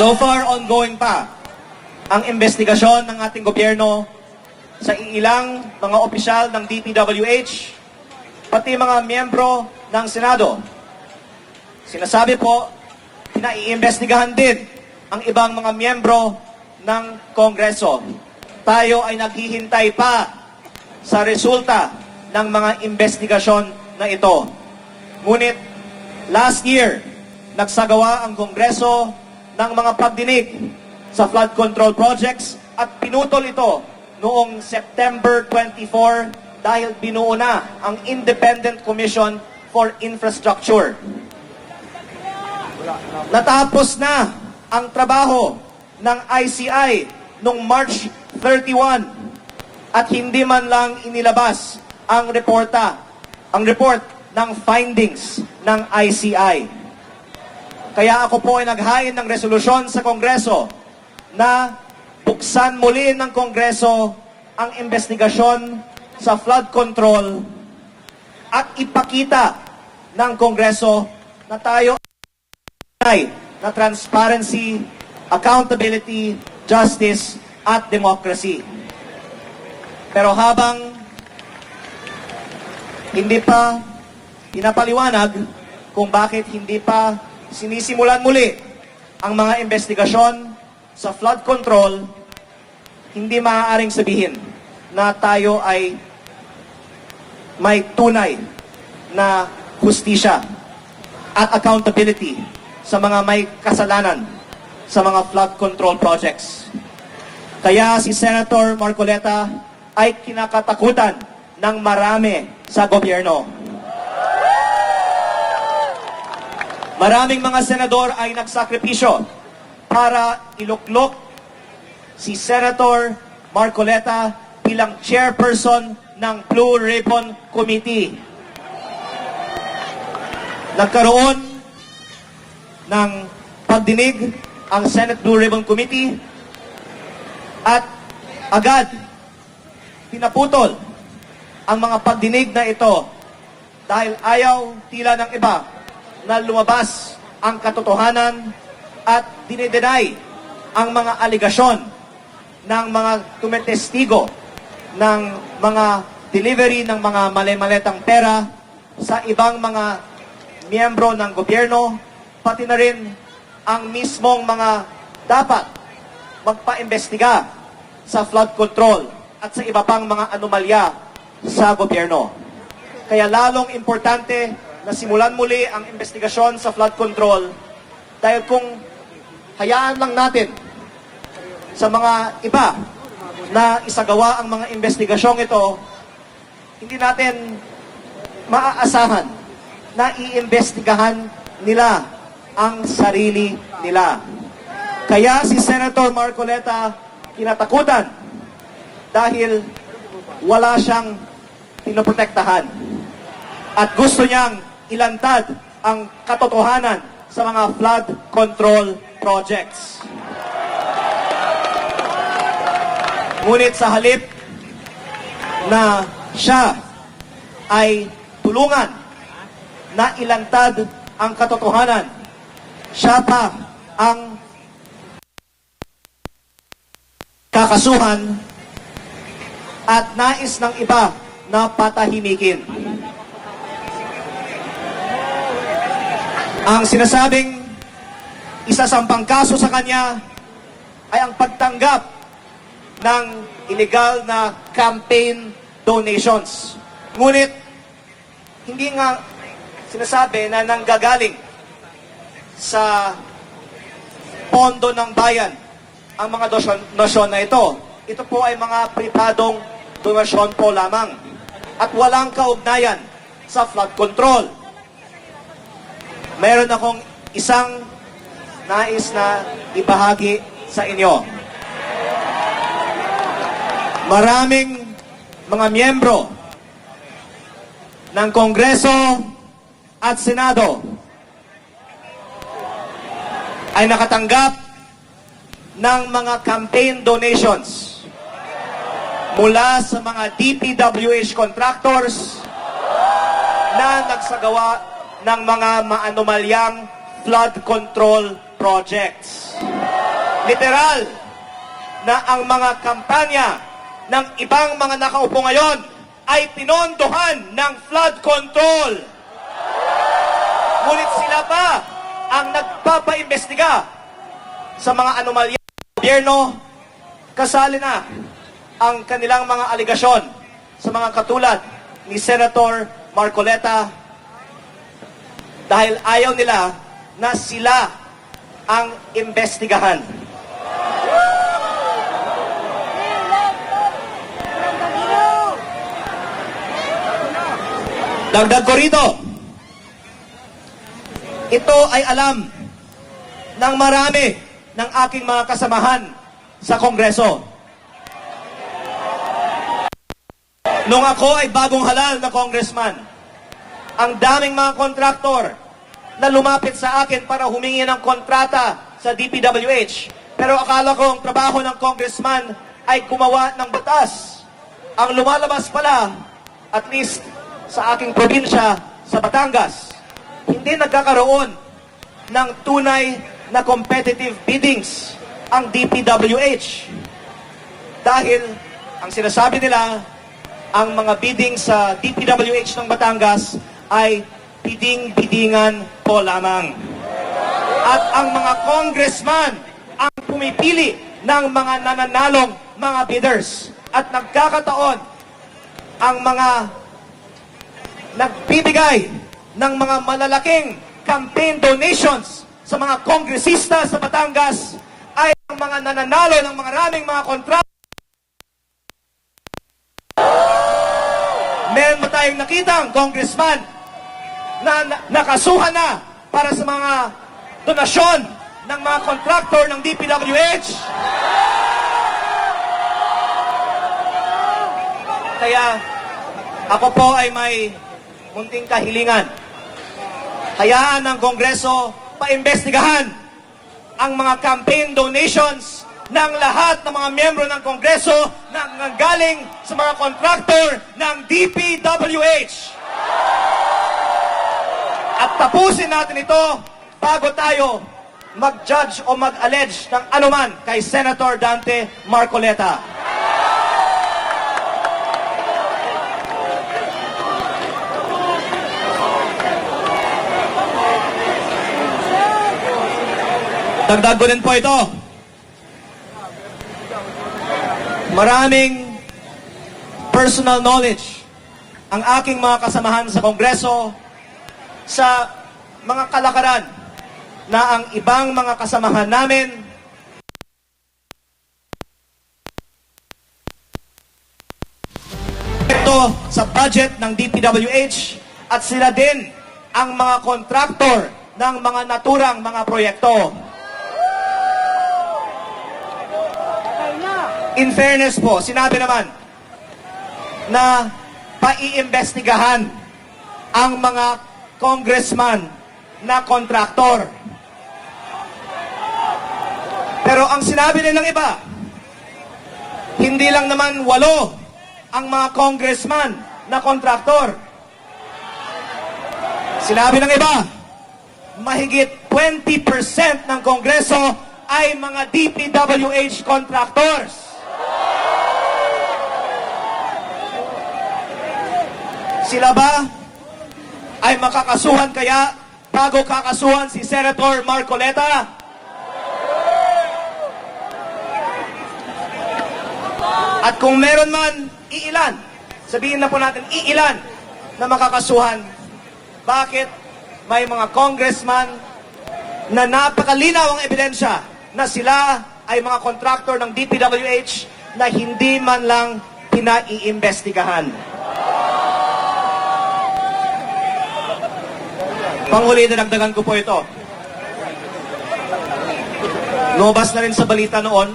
So far, ongoing pa ang investigasyon ng ating gobyerno sa ilang mga opisyal ng DPWH, pati mga miyembro ng Senado. Sinasabi po, pinaiimbestigahan din ang ibang mga miyembro ng Kongreso. Tayo ay naghihintay pa sa resulta ng mga investigasyon na ito. Ngunit, last year, nagsagawa ang Kongreso ng mga pagdinig sa flood control projects at pinutol ito noong September 24 dahil binuo na ang Independent Commission for Infrastructure. Natapos na ang trabaho ng ICI noong March 31 at hindi man lang inilabas ang report ng findings ng ICI. Kaya ako po ay naghain ng resolusyon sa Kongreso na buksan muli ng Kongreso ang investigasyon sa flood control at ipakita ng Kongreso na tayo ay na transparency, accountability, justice, at democracy. Pero habang hindi pa pinapaliwanag kung bakit hindi pa sinisimulan muli ang mga investigasyon sa flood control, hindi maaaring sabihin na tayo ay may tunay na hustisya at accountability sa mga may kasalanan sa mga flood control projects. Kaya si Senator Marcoleta ay kinakatakutan ng marami sa gobyerno. Maraming mga senador ay nagsakripisyo para iluklok si Senator Marcoleta bilang chairperson ng Blue Ribbon Committee. Nagkaroon ng pagdinig ang Senate Blue Ribbon Committee at agad pinaputol ang mga pagdinig na ito dahil ayaw tila ng iba na lumabas ang katotohanan at dinedenay ang mga aligasyon ng mga tumetestigo ng mga delivery ng mga mali-maletang pera sa ibang mga miyembro ng gobyerno, pati na rin ang mismong mga dapat magpa-imbestiga sa flood control at sa iba pang mga anomalya sa gobyerno. Kaya lalong importante na simulan muli ang investigasyon sa flood control dahil kung hayaan lang natin sa mga iba na isagawa ang mga investigasyong ito, hindi natin maaasahan na iimbestigahan nila ang sarili nila. Kaya si Senator Marcoleta kinatakutan dahil wala siyang pinoprotektahan at gusto niyang ilantad ang katotohanan sa mga flood control projects. Ngunit sa halip na siya ay tulungan na ilantad ang katotohanan, siya pa ang kakasuhan at nais ng iba na patahimikin. Ang sinasabing isasampang kaso sa kanya ay ang pagtanggap ng illegal na campaign donations. Ngunit, hindi nga sinasabi na nanggagaling sa pondo ng bayan ang mga donasyon na ito. Ito po ay mga pribadong donasyon po lamang at walang kaugnayan sa flood control. Meron akong isang nais na ibahagi sa inyo. Maraming mga miyembro ng Kongreso at Senado ay nakatanggap ng mga campaign donations mula sa mga DPWH contractors na nagsagawa ng mga maanomalyang flood control projects. Literal na ang mga kampanya ng ibang mga nakaupo ngayon ay pinondohan ng flood control. Ngunit sila pa ang nagpapaimbestiga sa mga anomalya ng gobyerno. Kasali na ang kanilang mga aligasyon sa mga katulad ni Senator Marcoleta dahil ayaw nila na sila ang imbestigahan. Dagdag ko rito, ito ay alam ng marami ng aking mga kasamahan sa Kongreso. Nung ako ay bagong halal na congressman, ang daming mga kontraktor na lumapit sa akin para humingi ng kontrata sa DPWH. Pero akala ko ang trabaho ng congressman ay gumawa ng batas. Ang lumalabas pala, at least sa aking probinsya, sa Batangas, hindi nagkakaroon ng tunay na competitive biddings ang DPWH. Dahil ang sinasabi nila, ang mga bidding sa DPWH ng Batangas ay biding-bidingan po lamang. At ang mga congressman ang pumipili ng mga nananalong mga bidders. At nagkakataon ang mga nagbibigay ng mga malalaking campaign donations sa mga kongresista sa Batangas ay ang mga nananalo ng mga maraming mga kontrata. Meron mo tayong nakitang congressman na nakasuhan na para sa mga donasyon ng mga kontraktor ng DPWH. Kaya ako po ay may munting kahilingan. Hayaan ng Kongreso paimbestigahan ang mga campaign donations ng lahat ng mga miyembro ng Kongreso na nanggaling sa mga kontraktor ng DPWH. At tapusin natin ito bago tayo mag-judge o mag-allege ng anuman kay Senator Dante Marcoleta. Dagdag ko din po ito. Maraming personal knowledge ang aking mga kasamahan sa Kongreso sa mga kalakaran na ang ibang mga kasamahan namin ito sa budget ng DPWH at sila din ang mga kontraktor ng mga naturang mga proyekto. In fairness po, sinabi naman na paiimbestigahan ang mga congressman na kontraktor. Pero ang sinabi din ng iba, hindi lang naman 8 ang mga congressman na kontraktor. Sinabi ng iba, mahigit 20% ng Kongreso ay mga DPWH contractors. Sila ba ay makakasuhan kaya bago kakasuhan si Senator Marcoleta? At kung meron man, iilan? Sabihin na po natin, iilan na makakasuhan. Bakit may mga congressman na napakalinaw ang ebidensya na sila ay mga kontraktor ng DPWH na hindi man lang pinaiimbestigahan? Panghuli, dinagdagan ko po ito. Lumabas na rin sa balita noon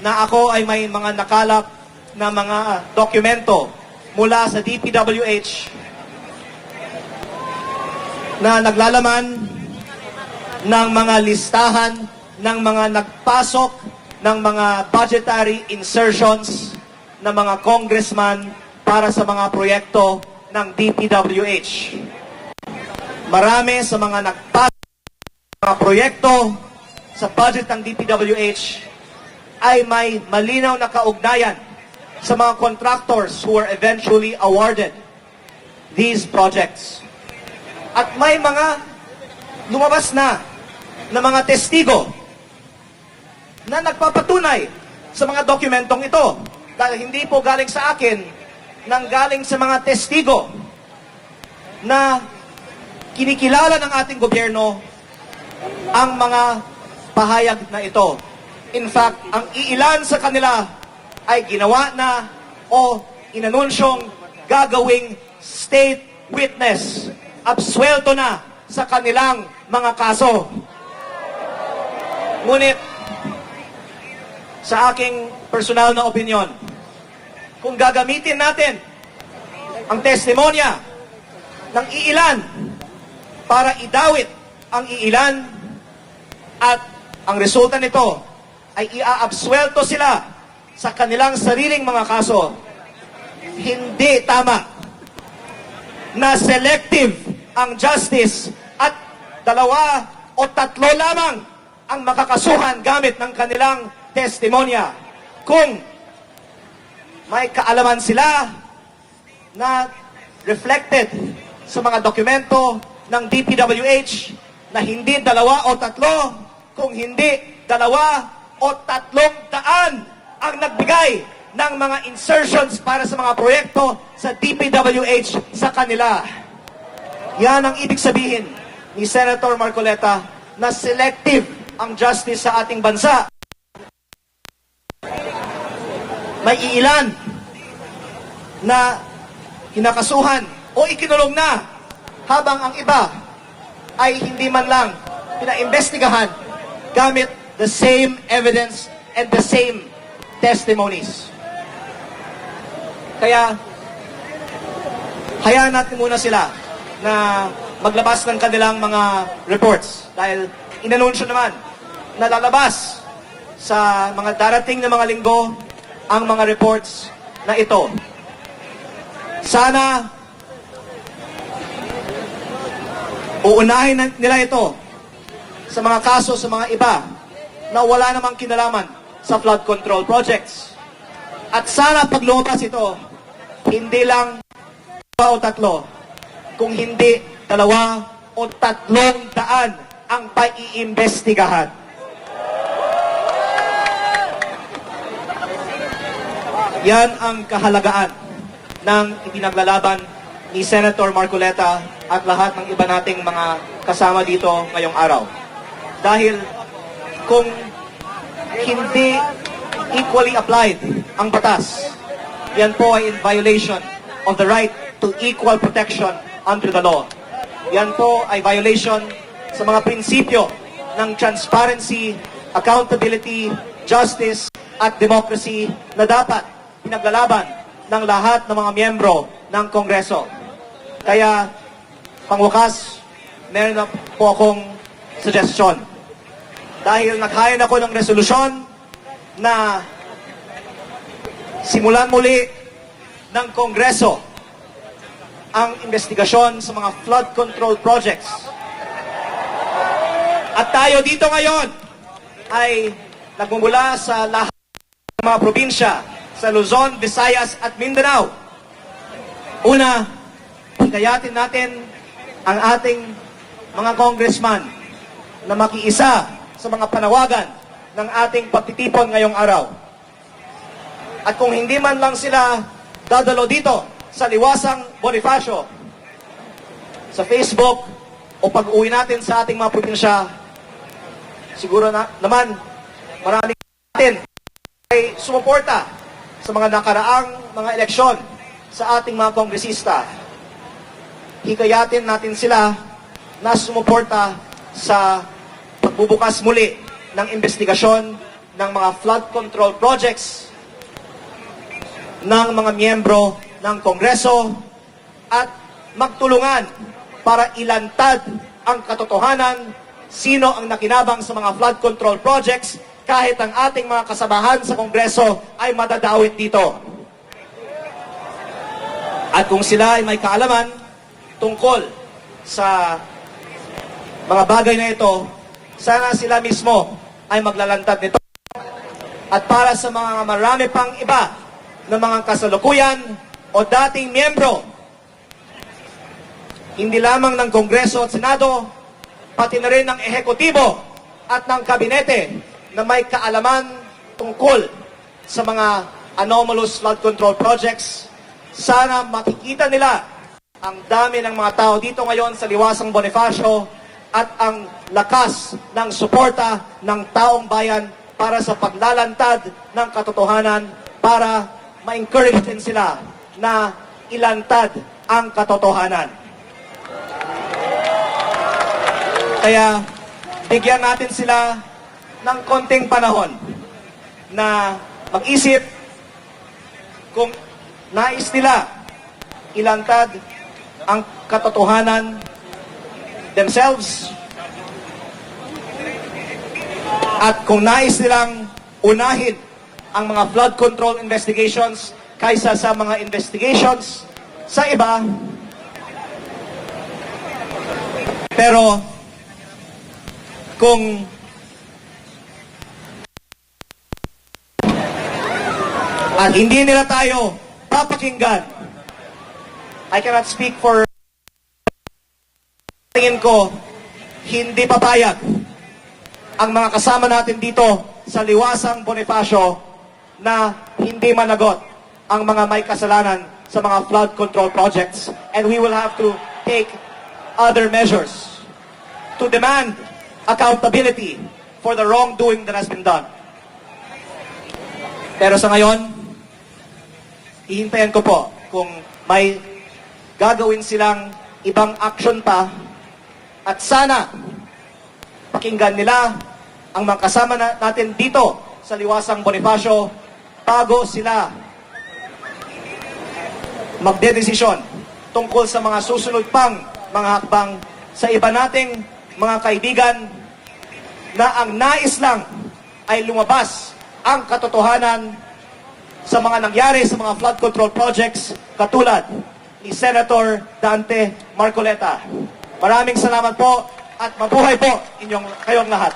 na ako ay may mga nakalap na mga dokumento mula sa DPWH na naglalaman ng mga listahan ng mga nagpasok ng mga budgetary insertions ng mga congressman para sa mga proyekto ng DPWH. Marami sa mga nagpasok ng mga proyekto sa budget ng DPWH ay may malinaw na kaugnayan sa mga contractors who were eventually awarded these projects. At may mga lumabas na mga testigo na nagpapatunay sa mga dokumentong ito. Dahil hindi po galing sa akin, nang galing sa mga testigo na kinikilala ng ating gobyerno ang mga pahayag na ito. In fact, ang iilan sa kanila ay ginawa na o inanunsyong gagawing state witness. Absuelto na sa kanilang mga kaso. Ngunit, sa aking personal na opinion, kung gagamitin natin ang testimonya ng iilan para idawit ang iilan at ang resulta nito ay iaabsuelto sila sa kanilang sariling mga kaso, hindi tama na selective ang justice at 2 o 3 lamang ang makakasuhan gamit ng kanilang testimonya. Kung may kaalaman sila na reflected sa mga dokumento ng DPWH na hindi 2 o 3, kung hindi 2 o 300 ang nagbigay ng mga insertions para sa mga proyekto sa DPWH sa kanila. Yan ang ibig sabihin ni Senator Marcoleta na selective ang justice sa ating bansa. May iilan na kinakasuhan o ikinulong na habang ang iba ay hindi man lang pinaimbestigahan gamit the same evidence and the same testimonies. Kaya, hayaan natin muna sila na maglabas ng kanilang mga reports dahil inanunsyo naman na lalabas sa mga darating na mga linggo ang mga reports na ito. Sana uunahin nila ito sa mga kaso sa mga iba na wala namang kinalaman sa flood control projects. At sana pag lumabas ito, hindi lang 2 o 3, kung hindi 2 o 300 ang paiimbestigahan. Yan ang kahalagaan ng ipinaglalaban ni Senator Marcoleta at lahat ng iba nating mga kasama dito ngayong araw. Dahil kung hindi equally applied ang batas, yan po ay in violation of the right to equal protection under the law. Yan po ay violation sa mga prinsipyo ng transparency, accountability, justice, at democracy na dapat pinaglalaban ng lahat ng mga miyembro ng Kongreso. Kaya, pangwakas, meron na po akong suggestion. Dahil naghain ako ng resolusyon na simulan muli ng Kongreso ang investigasyon sa mga flood control projects. At tayo dito ngayon ay nagmumula sa lahat ng mga probinsya sa Luzon, Visayas at Mindanao. Una, hikayatin natin ang ating mga congressman na makiisa sa mga panawagan ng ating pagtitipon ngayong araw. At kung hindi man lang sila dadalo dito sa Liwasang Bonifacio, sa Facebook, o pag-uwi natin sa ating mga probinsya, siguro naman maraming natin ay sumuporta sa mga nakaraang mga eleksyon sa ating mga kongresista. Hikayatin natin sila na sumuporta sa pagbubukas muli ng investigasyon ng mga flood control projects ng mga miyembro ng Kongreso at magtulungan para ilantad ang katotohanan, sino ang nakinabang sa mga flood control projects, kahit ang ating mga kasamahan sa Kongreso ay madadawit dito. At kung sila ay may kaalaman tungkol sa mga bagay na ito, sana sila mismo ay maglalantad nito. At para sa mga marami pang iba na mga kasalukuyan o dating miyembro, hindi lamang ng Kongreso at Senado, pati na rin ng ehekutibo at ng kabinete na may kaalaman tungkol sa mga anomalous flood control projects, sana makikita nila ang dami ng mga tao dito ngayon sa Liwasang Bonifacio at ang lakas ng suporta ng taong bayan para sa paglalantad ng katotohanan, para ma-encourage din sila na ilantad ang katotohanan. Kaya bigyan natin sila ng konting panahon na mag-isip kung nais nila ilantad ang katotohanan themselves, at kung nais nilang unahin ang mga flood control investigations kaysa sa mga investigations sa iba. Pero kung at hindi nila tayo papakinggan, I cannot speak for, tingin ko, hindi papayag ang mga kasama natin dito sa Liwasang Bonifacio na hindi managot ang mga may kasalanan sa mga flood control projects. And we will have to take other measures to demand accountability for the wrongdoing that has been done. Pero sa ngayon, hihintayin ko po kung may gagawin silang ibang action pa, at sana pakinggan nila ang mga kasama natin dito sa Liwasang Bonifacio bago sila magdedesisyon tungkol sa mga susunod pang mga hakbang sa iba nating mga kaibigan na ang nais lang ay lumabas ang katotohanan sa mga nangyari sa mga flood control projects katulad ni Senator Dante Marcoleta. Maraming salamat po at mabuhay po kayong lahat.